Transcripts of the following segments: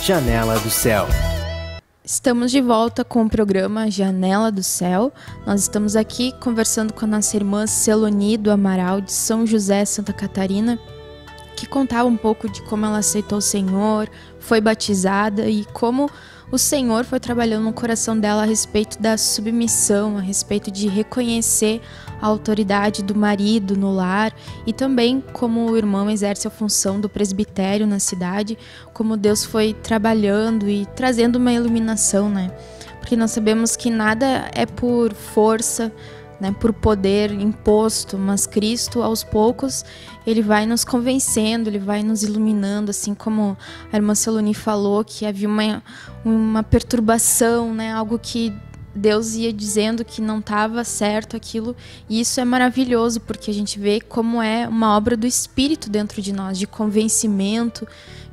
Janela do Céu. Estamos de volta com o programa Janela do Céu. Nós estamos aqui conversando com a nossa irmã Celoni do Amaral, de São José, Santa Catarina, que contava um pouco de como ela aceitou o Senhor, foi batizada e como o Senhor foi trabalhando no coração dela a respeito da submissão, a respeito de reconhecer a autoridade do marido no lar e também como o irmão exerce a função do presbitério na cidade, como Deus foi trabalhando e trazendo uma iluminação, né? Porque nós sabemos que nada é por força, né, por poder imposto, mas Cristo, aos poucos, Ele vai nos convencendo, Ele vai nos iluminando, assim como a irmã Celoni falou, que havia uma perturbação, né, algo que Deus ia dizendo que não estava certo aquilo, e isso é maravilhoso, porque a gente vê como é uma obra do Espírito dentro de nós, de convencimento,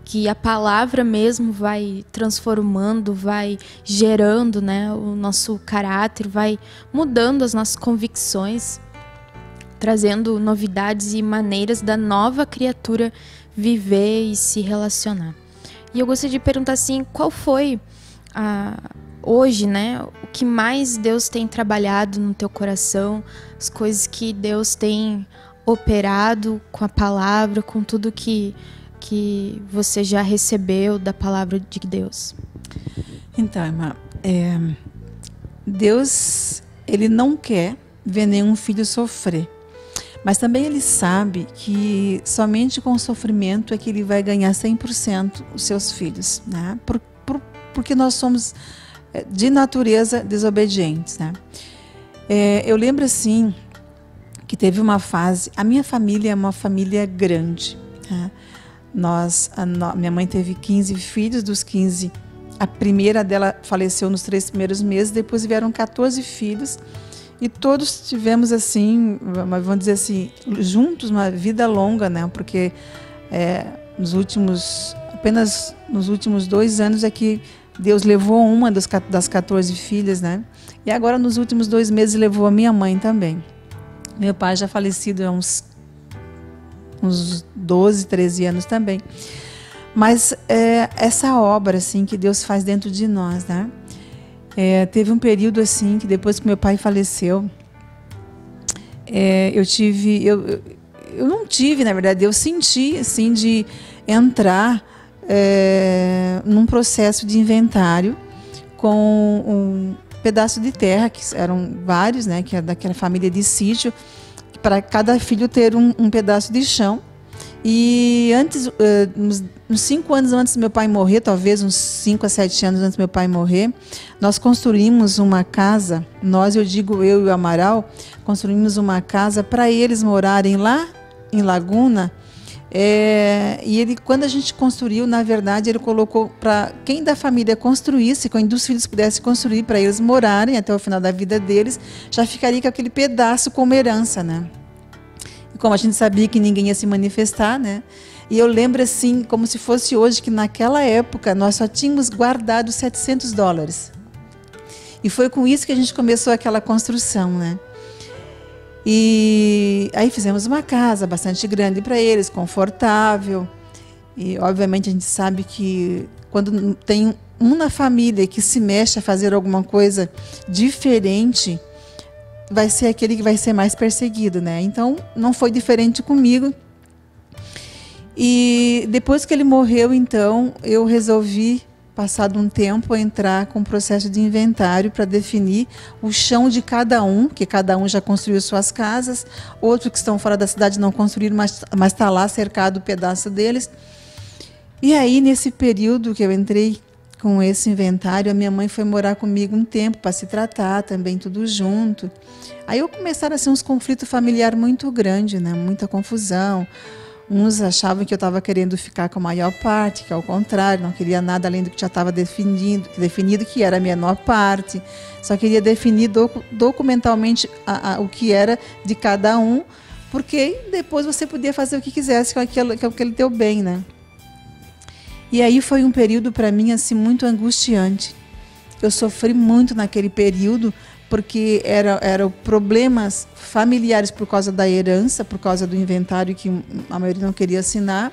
que a palavra mesmo vai transformando, vai gerando, né, o nosso caráter, vai mudando as nossas convicções, trazendo novidades e maneiras da nova criatura viver e se relacionar. E eu gostaria de perguntar assim, qual foi hoje, né, o que mais Deus tem trabalhado no teu coração, as coisas que Deus tem operado com a palavra, com tudo que você já recebeu da palavra de Deus? Então, irmã, Deus, Ele não quer ver nenhum filho sofrer, mas também Ele sabe que somente com o sofrimento é que Ele vai ganhar 100% os seus filhos, né? Porque nós somos de natureza desobedientes, né? Eu lembro assim que teve uma fase, a minha família é uma família grande, né? Minha mãe teve 15 filhos, dos 15, a primeira dela faleceu nos 3 primeiros meses, depois vieram 14 filhos, e todos tivemos assim, vamos dizer assim, juntos uma vida longa, né? Porque apenas nos últimos 2 anos é que Deus levou uma das 14 filhas, né? E agora nos últimos 2 meses levou a minha mãe também. Meu pai já falecido há uns 12, 13 anos também. Mas essa obra assim que Deus faz dentro de nós, né? Teve um período assim que depois que meu pai faleceu, eu não tive, na verdade, eu senti assim de entrar num processo de inventário com um pedaço de terra, que eram vários, né? Que é daquela família de sítio, para cada filho ter um pedaço de chão. E antes, uns 5 anos antes do meu pai morrer, talvez uns 5 a 7 anos antes do meu pai morrer, nós construímos uma casa, eu e o Amaral, construímos uma casa para eles morarem lá em Laguna. E quando a gente construiu, na verdade, ele colocou para quem da família construísse, quem dos filhos pudesse construir para eles morarem até o final da vida deles, já ficaria com aquele pedaço como herança, né? E como a gente sabia que ninguém ia se manifestar, né? E eu lembro assim, como se fosse hoje, que naquela época nós só tínhamos guardado $700. E foi com isso que a gente começou aquela construção, né? E aí fizemos uma casa bastante grande para eles, confortável. E obviamente a gente sabe que quando tem um na família que se mexe a fazer alguma coisa diferente, vai ser aquele que vai ser mais perseguido, né? Então não foi diferente comigo. E depois que ele morreu, então eu resolvi, passado um tempo, entrar com um processo de inventário para definir o chão de cada um, que cada um já construiu suas casas, outros que estão fora da cidade não construíram, mas está lá cercado o pedaço deles. E aí, nesse período que eu entrei com esse inventário, a minha mãe foi morar comigo um tempo para se tratar também, tudo junto. Aí começaram a ser uns conflitos familiares muito grandes, né? Muita confusão. Uns achavam que eu estava querendo ficar com a maior parte, que ao contrário, não queria nada além do que já estava definido, que era a menor parte. Só queria definir documentalmente o que era de cada um, porque depois você podia fazer o que quisesse com aquele teu bem, né? E aí foi um período para mim assim muito angustiante. Eu sofri muito naquele período, porque eram problemas familiares por causa da herança, por causa do inventário que a maioria não queria assinar.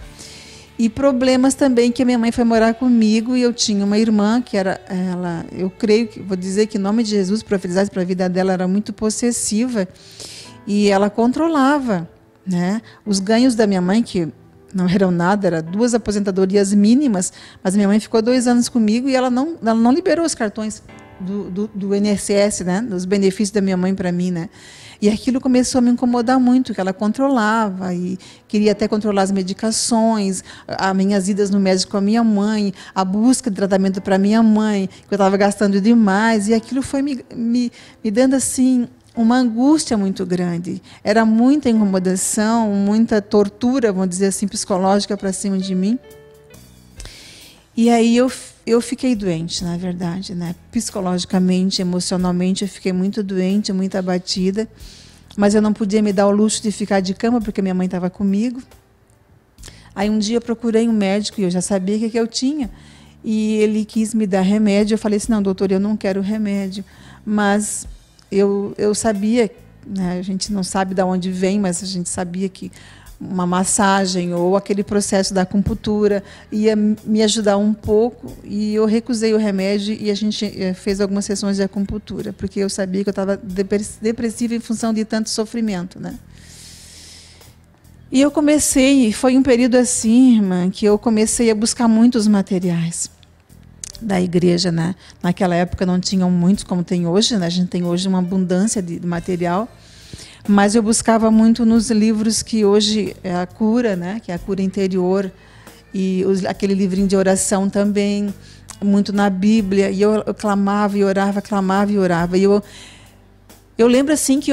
E problemas também que a minha mãe foi morar comigo e eu tinha uma irmã que era, ela, eu creio que, vou dizer que em nome de Jesus, profetizar para a vida dela, era muito possessiva e ela controlava, né, os ganhos da minha mãe, que não eram nada, eram 2 aposentadorias mínimas, mas minha mãe ficou 2 anos comigo e ela não liberou os cartões do INSS, né, dos benefícios da minha mãe para mim, né. E aquilo começou a me incomodar muito, que ela controlava e queria até controlar as medicações, as minhas idas no médico com a minha mãe, a busca de tratamento para minha mãe, que eu estava gastando demais, e aquilo foi me dando assim uma angústia muito grande. Era muita incomodação, muita tortura, vamos dizer assim, psicológica para cima de mim. E aí eu fiquei doente, na verdade, né? Psicologicamente, emocionalmente, eu fiquei muito doente, muito abatida. Mas eu não podia me dar o luxo de ficar de cama, porque minha mãe estava comigo. Aí um dia eu procurei um médico, e eu já sabia o que eu tinha. E ele quis me dar remédio. Eu falei assim, não, doutor, eu não quero remédio. Mas eu sabia, né? A gente não sabe de onde vem, mas a gente sabia que uma massagem ou aquele processo da acupuntura ia me ajudar um pouco, e eu recusei o remédio e a gente fez algumas sessões de acupuntura, porque eu sabia que eu estava depressiva em função de tanto sofrimento, né? E eu comecei, foi um período assim, irmã, que eu comecei a buscar muitos materiais da igreja, né? Naquela época não tinham muitos como tem hoje, né? A gente tem hoje uma abundância de material. Mas eu buscava muito nos livros que hoje é a cura, né? Que é a cura interior, e aquele livrinho de oração também, muito na Bíblia, e eu clamava e orava, clamava e orava. E eu lembro assim que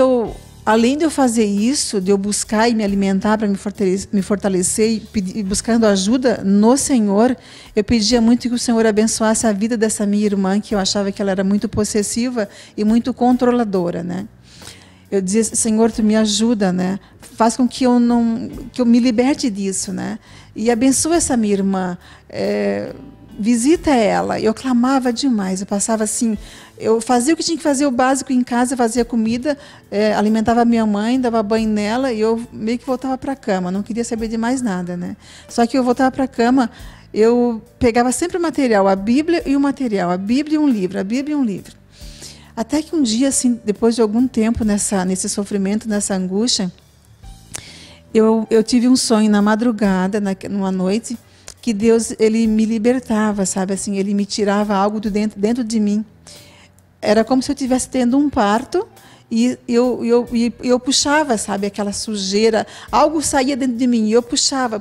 além de eu fazer isso, de eu buscar e me alimentar para me fortalecer e buscando ajuda no Senhor, eu pedia muito que o Senhor abençoasse a vida dessa minha irmã, que eu achava que ela era muito possessiva e muito controladora, né? Eu dizia, Senhor, tu me ajuda, né? Faz com que eu me liberte disso, né? E abençoa essa minha irmã, visita ela. Eu clamava demais, eu passava assim, eu fazia o que tinha que fazer, o básico em casa, fazia comida, alimentava a minha mãe, dava banho nela, e eu meio que voltava para a cama, não queria saber de mais nada, né? Só que eu voltava para a cama, eu pegava sempre o material, a Bíblia e o material, a Bíblia e um livro, a Bíblia e um livro. Até que um dia, assim, depois de algum tempo nesse sofrimento, nessa angústia, eu tive um sonho na madrugada, numa noite, que Deus, ele me libertava, sabe, assim, ele me tirava algo dentro de mim. Era como se eu estivesse tendo um parto e eu puxava, sabe, aquela sujeira, algo saía dentro de mim e eu puxava.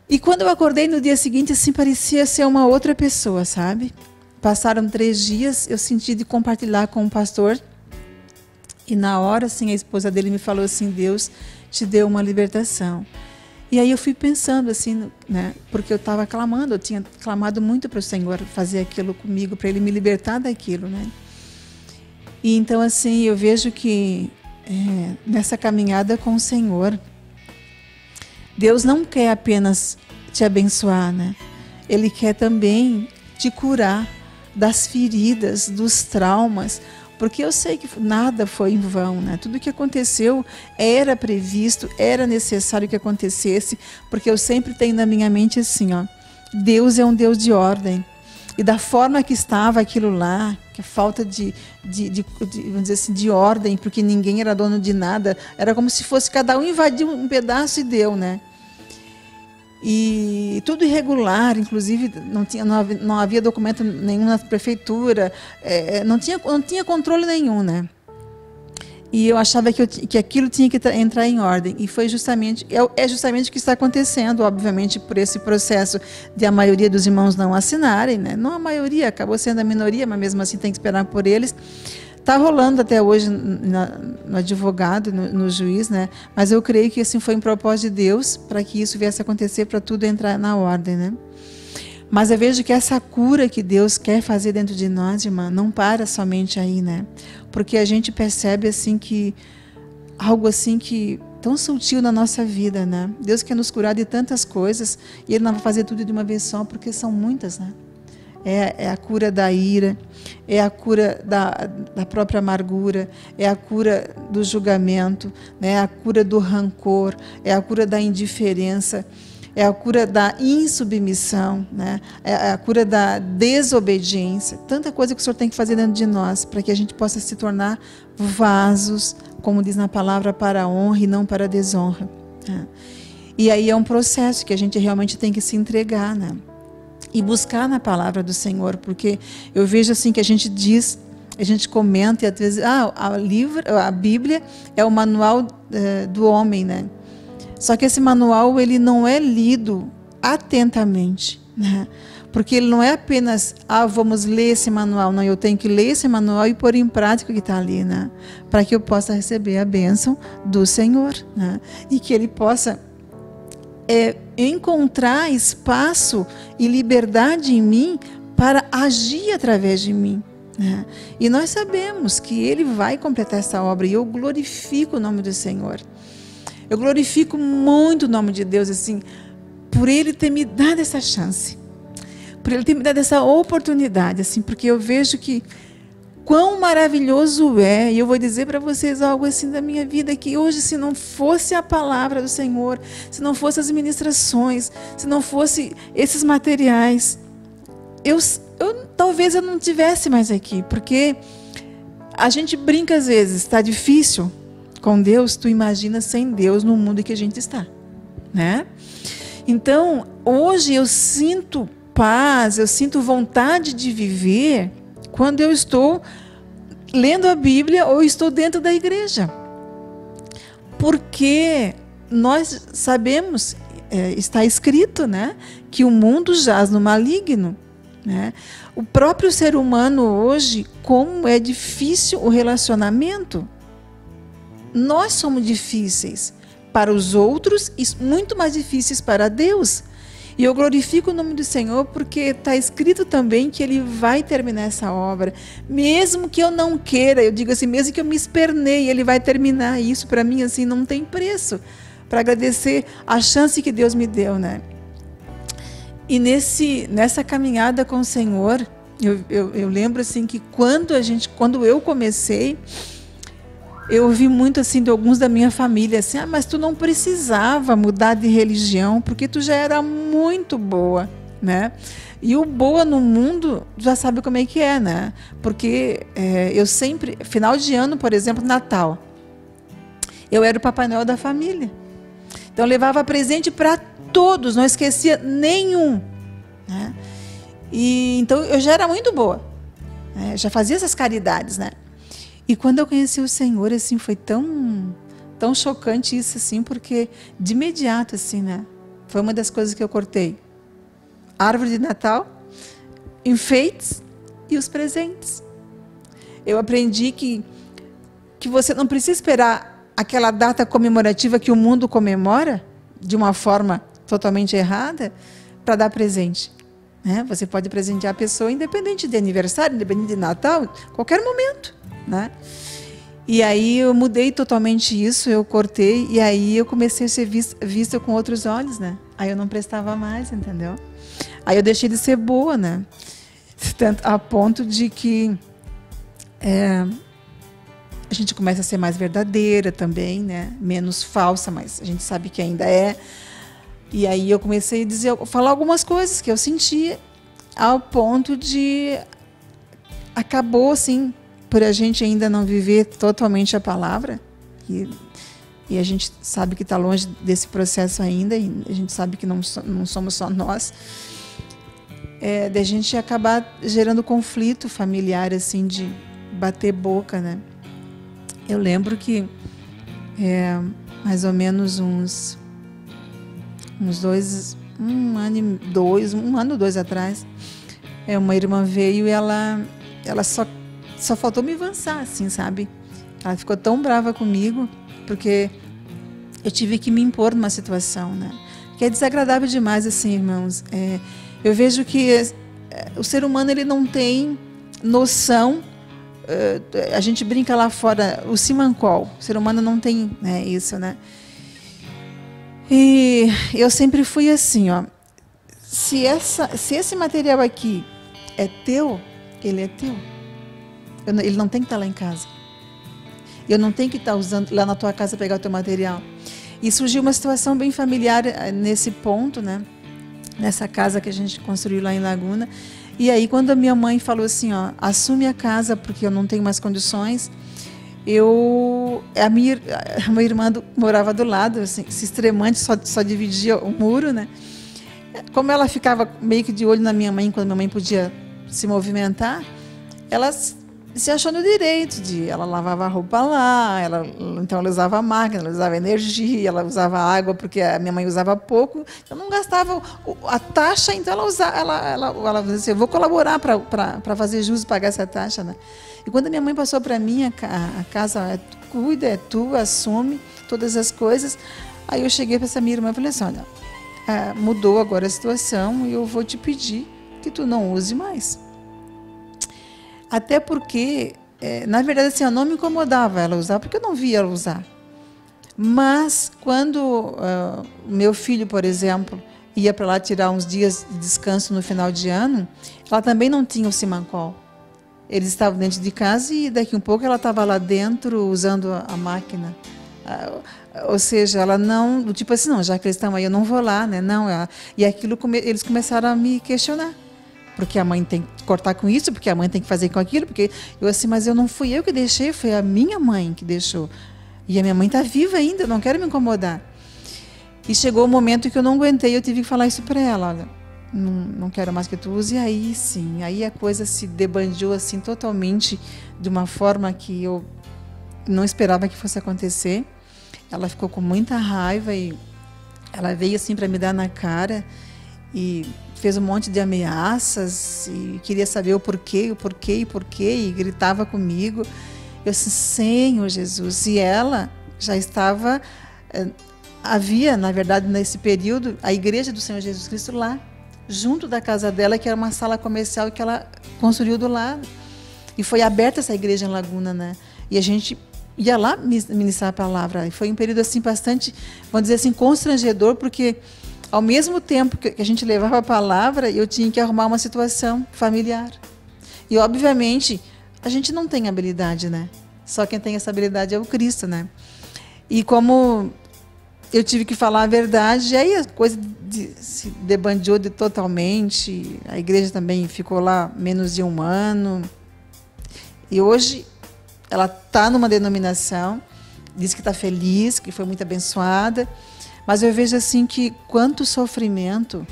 E quando eu acordei no dia seguinte, assim, parecia ser uma outra pessoa, sabe? Passaram 3 dias, eu senti de compartilhar com o pastor, e na hora, assim, a esposa dele me falou assim, Deus te deu uma libertação. E aí eu fui pensando assim, né, porque eu estava clamando, eu tinha clamado muito para o Senhor fazer aquilo comigo, para Ele me libertar daquilo, né? E então, assim, eu vejo que nessa caminhada com o Senhor, Deus não quer apenas te abençoar, né? Ele quer também te curar das feridas, dos traumas, porque eu sei que nada foi em vão, né? Tudo que aconteceu era previsto, era necessário que acontecesse, porque eu sempre tenho na minha mente assim, ó, Deus é um Deus de ordem. E da forma que estava aquilo lá, que a falta vamos dizer assim, de ordem, porque ninguém era dono de nada, era como se fosse cada um invadiu um pedaço e deu, né? E tudo irregular, inclusive não havia documento nenhum na prefeitura, não tinha controle nenhum, né? E eu achava que aquilo tinha que entrar em ordem, e foi justamente o que está acontecendo, obviamente, por esse processo de a maioria dos irmãos não assinarem, né? Não a maioria, acabou sendo a minoria, mas mesmo assim tem que esperar por eles. Está rolando até hoje no advogado, no juiz, né? Mas eu creio que assim foi um propósito de Deus para que isso viesse a acontecer, para tudo entrar na ordem, né? Mas eu vejo que essa cura que Deus quer fazer dentro de nós, irmã, não para somente aí, né? Porque a gente percebe assim que algo assim que tão sutil na nossa vida, né? Deus quer nos curar de tantas coisas e Ele não vai fazer tudo de uma vez só, porque são muitas, né? é a cura da ira, é a cura da própria amargura, é a cura do julgamento, né? É a cura do rancor, é a cura da indiferença, é a cura da insubmissão, né? É a cura da desobediência. Tanta coisa que o Senhor tem que fazer dentro de nós para que a gente possa se tornar vasos, como diz na palavra, para a honra e não para a desonra, né? E aí é um processo que a gente realmente tem que se entregar, né? E buscar na palavra do Senhor, porque eu vejo assim que a gente diz, a gente comenta e às vezes, a Bíblia é o manual do homem, né? Só que esse manual, ele não é lido atentamente, né? Porque ele não é apenas, vamos ler esse manual. Não, eu tenho que ler esse manual e pôr em prática o que está ali, né? Para que eu possa receber a bênção do Senhor, né? E que Ele possa encontrar espaço e liberdade em mim para agir através de mim, né? E nós sabemos que Ele vai completar essa obra, e eu glorifico o nome do Senhor. Eu glorifico muito o nome de Deus, assim, por Ele ter me dado essa chance, por Ele ter me dado essa oportunidade, assim, porque eu vejo que quão maravilhoso é, e eu vou dizer para vocês algo assim da minha vida, que hoje, se não fosse a palavra do Senhor, se não fosse as ministrações, se não fosse esses materiais, talvez eu não estivesse mais aqui, porque a gente brinca às vezes, está difícil com Deus, tu imagina sem Deus no mundo em que a gente está, né? Então, hoje eu sinto paz, eu sinto vontade de viver quando eu estou lendo a Bíblia ou estou dentro da igreja. Porque nós sabemos, está escrito, né, que o mundo jaz no maligno, né? O próprio ser humano hoje, como é difícil o relacionamento. Nós somos difíceis para os outros e muito mais difíceis para Deus. E eu glorifico o nome do Senhor porque está escrito também que Ele vai terminar essa obra. Mesmo que eu não queira, eu digo assim, mesmo que eu me esperneie, Ele vai terminar. E isso para mim assim não tem preço, para agradecer a chance que Deus me deu, né? E nessa caminhada com o Senhor, eu lembro assim que quando eu comecei, eu ouvi muito assim de alguns da minha família, assim, mas tu não precisava mudar de religião, porque tu já era muito boa, né? E o boa no mundo, já sabe como é que é, né? Porque eu sempre, final de ano, por exemplo, Natal, eu era o Papai Noel da família. Então eu levava presente para todos, não esquecia nenhum, né? E então eu já era muito boa, né? Já fazia essas caridades, né? E quando eu conheci o Senhor, assim, foi tão chocante isso, assim, porque de imediato, assim, né? Foi uma das coisas que eu cortei. Árvore de Natal, enfeites e os presentes. Eu aprendi que você não precisa esperar aquela data comemorativa que o mundo comemora, de uma forma totalmente errada, para dar presente, né? Você pode presentear a pessoa independente de aniversário, independente de Natal, qualquer momento, né? E aí eu mudei totalmente isso, eu cortei, e aí eu comecei a ser vista com outros olhos, né? Aí eu não prestava mais, entendeu? Aí eu deixei de ser boa, né? A ponto de que a gente começa a ser mais verdadeira também, né? Menos falsa, mas a gente sabe que ainda é. E aí eu comecei a falar algumas coisas que eu sentia, ao ponto de acabou assim, por a gente ainda não viver totalmente a palavra, e a gente sabe que está longe desse processo ainda, e a gente sabe que não somos só nós, de a gente acabar gerando conflito familiar, assim, de bater boca, né? Eu lembro que mais ou menos um ano ou dois atrás, uma irmã veio e ela só faltou me avançar, assim, sabe? Ela ficou tão brava comigo, porque eu tive que me impor numa situação, né? Que é desagradável demais, assim, irmãos. Eu vejo que o ser humano, ele não tem noção. A gente brinca lá fora, o simancol. O ser humano não tem, né, isso, né? E eu sempre fui assim, ó. Se esse material aqui é teu, ele é teu. Ele não tem que estar lá em casa. Eu não tenho que estar usando lá na tua casa pegar o teu material. E surgiu uma situação bem familiar nesse ponto, né? Nessa casa que a gente construiu lá em Laguna. E aí, quando a minha mãe falou assim, ó, assume a casa porque eu não tenho mais condições, a minha irmã morava do lado, assim, se extremamente, só dividia o muro, né? Como ela ficava meio que de olho na minha mãe, quando minha mãe podia se movimentar, ela se achou no direito ela lavava a roupa lá, então ela usava a máquina, ela usava energia, ela usava água, porque a minha mãe usava pouco, então não gastava a taxa, então ela dizia assim, eu vou colaborar para fazer jus e pagar essa taxa, né? E quando a minha mãe passou para mim, a casa, cuida, é tu, assume todas as coisas, aí eu cheguei para essa minha irmã e falei assim, olha, mudou agora a situação e eu vou te pedir que tu não use mais. Até porque, na verdade, assim, eu não me incomodava ela usar, porque eu não via ela usar. Mas, quando meu filho, por exemplo, ia para lá tirar uns dias de descanso no final de ano, ela também não tinha o Simancol. Eles estavam dentro de casa e daqui um pouco ela estava lá dentro usando a máquina. Ou seja, ela não, tipo assim, não, já que eles estão aí, eu não vou lá, né? Não, e aquilo eles começaram a me questionar. Porque a mãe tem que cortar com isso, porque a mãe tem que fazer com aquilo, porque eu assim, mas eu não fui eu que deixei, foi a minha mãe que deixou. E a minha mãe está viva ainda, eu não quero me incomodar. E chegou o momento que eu não aguentei, eu tive que falar isso para ela, olha, não quero mais que tu use, e aí sim, aí a coisa se debandiou assim totalmente, de uma forma que eu não esperava que fosse acontecer. Ela ficou com muita raiva e ela veio assim para me dar na cara e fez um monte de ameaças e queria saber o porquê, e gritava comigo. Eu disse, Senhor Jesus. E ela já estava, havia, na verdade, nesse período, a igreja do Senhor Jesus Cristo lá, junto da casa dela, que era uma sala comercial que ela construiu do lado. E foi aberta essa igreja em Laguna, né? E a gente ia lá ministrar a palavra. E foi um período assim bastante, vamos dizer assim, constrangedor, porque ao mesmo tempo que a gente levava a palavra, eu tinha que arrumar uma situação familiar. E, obviamente, a gente não tem habilidade, né? Só quem tem essa habilidade é o Cristo, né? E como eu tive que falar a verdade, aí a coisa se debandiou totalmente. A igreja também ficou lá menos de um ano. E hoje ela está numa denominação, diz que está feliz, que foi muito abençoada. Mas eu vejo assim que quanto sofrimento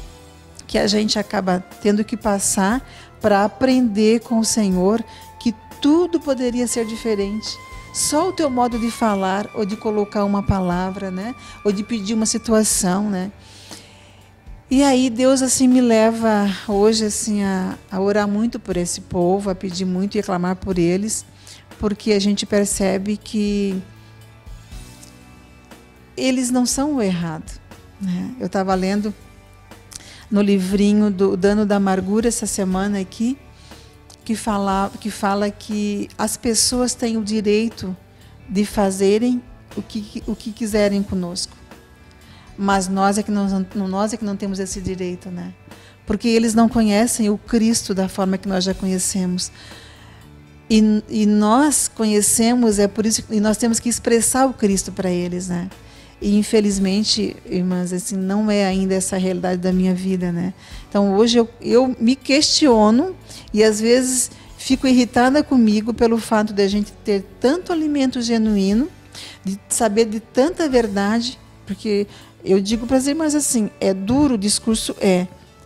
que a gente acaba tendo que passar para aprender com o Senhor que tudo poderia ser diferente. Só o teu modo de falar ou de colocar uma palavra, né? Ou de pedir uma situação, né? E aí Deus assim me leva hoje assim a orar muito por esse povo, a pedir muito e a clamar por eles, porque a gente percebe que eles não são o errado, né? Eu estava lendo no livrinho do Dano da Amargura essa semana aqui, que fala que as pessoas têm o direito de fazerem o que quiserem conosco. Mas nós é que não temos esse direito, né? Porque eles não conhecem o Cristo da forma que nós já conhecemos. E nós conhecemos, é por isso que nós temos que expressar o Cristo para eles, né? E infelizmente, irmãs, assim, não é ainda essa a realidade da minha vida, né? Então hoje eu me questiono e às vezes fico irritada comigo pelo fato de a gente ter tanto alimento genuíno, de saber de tanta verdade, porque eu digo para as irmãs assim, é duro o discurso,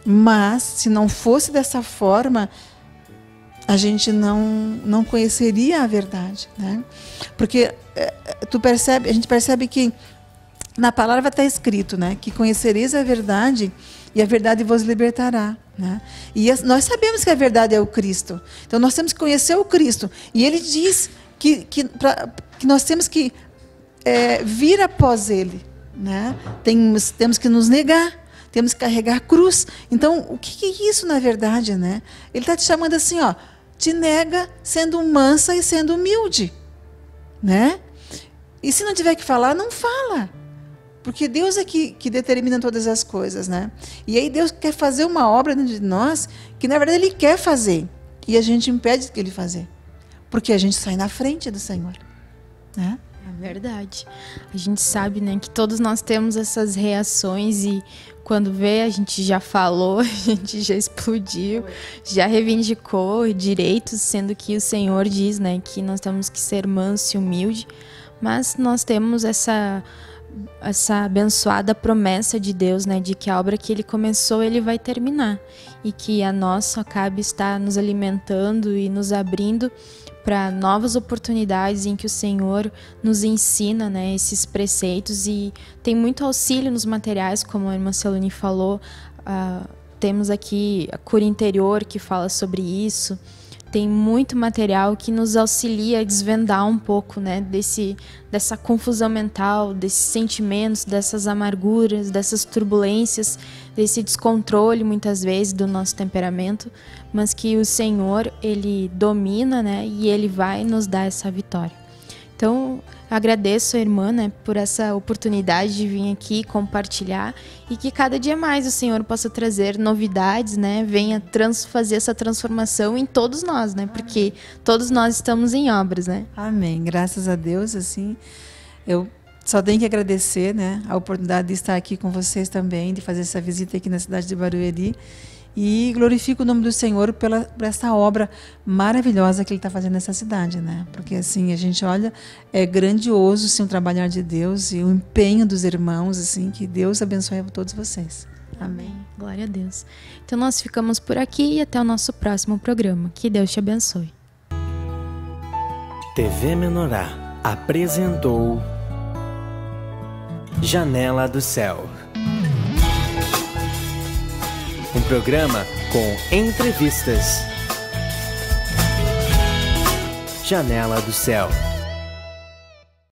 mas se não fosse dessa forma, a gente não conheceria a verdade, né? Porque a gente percebe que na palavra está escrito, né, que conhecereis a verdade e a verdade vos libertará, né? E nós sabemos que a verdade é o Cristo. Então nós temos que conhecer o Cristo. E ele diz que nós temos que vir após ele, né? Temos que nos negar, temos que carregar a cruz. Então o que é isso na verdade, né? Ele está te chamando assim, ó, te nega sendo mansa e sendo humilde, né? E se não tiver que falar, não fala. Porque Deus é que determina todas as coisas, né? E aí Deus quer fazer uma obra dentro de nós que, na verdade, Ele quer fazer. E a gente impede que Ele fazer. Porque a gente sai na frente do Senhor, né? É verdade. A gente sabe, né, que todos nós temos essas reações e quando vê, a gente já falou, a gente já explodiu, já reivindicou direitos, sendo que o Senhor diz, né, que nós temos que ser manso e humilde, mas nós temos essa abençoada promessa de Deus, né, de que a obra que Ele começou, Ele vai terminar e que a nossa cabe estar nos alimentando e nos abrindo para novas oportunidades em que o Senhor nos ensina, né, esses preceitos, e tem muito auxílio nos materiais, como a irmã Celoni falou. Temos aqui a Cura Interior, que fala sobre isso. Tem muito material que nos auxilia a desvendar um pouco, né, dessa confusão mental, desses sentimentos, dessas amarguras, dessas turbulências, desse descontrole, muitas vezes, do nosso temperamento, mas que o Senhor, Ele domina, né, e Ele vai nos dar essa vitória. Então, agradeço a irmã, né, por essa oportunidade de vir aqui compartilhar e que cada dia mais o Senhor possa trazer novidades, né, venha fazer essa transformação em todos nós, né, porque todos nós estamos em obras, né. Amém. Graças a Deus, assim, eu só tenho que agradecer, né, a oportunidade de estar aqui com vocês também, de fazer essa visita aqui na cidade de Barueri. E glorifico o nome do Senhor por essa obra maravilhosa que Ele está fazendo nessa cidade, né? Porque assim, a gente olha, é grandioso assim, o trabalhar de Deus e o empenho dos irmãos, assim, que Deus abençoe a todos vocês. Amém. Glória a Deus. Então nós ficamos por aqui e até o nosso próximo programa. Que Deus te abençoe. TV Menorá apresentou Janela do Céu. Um programa com entrevistas. Janela do Céu.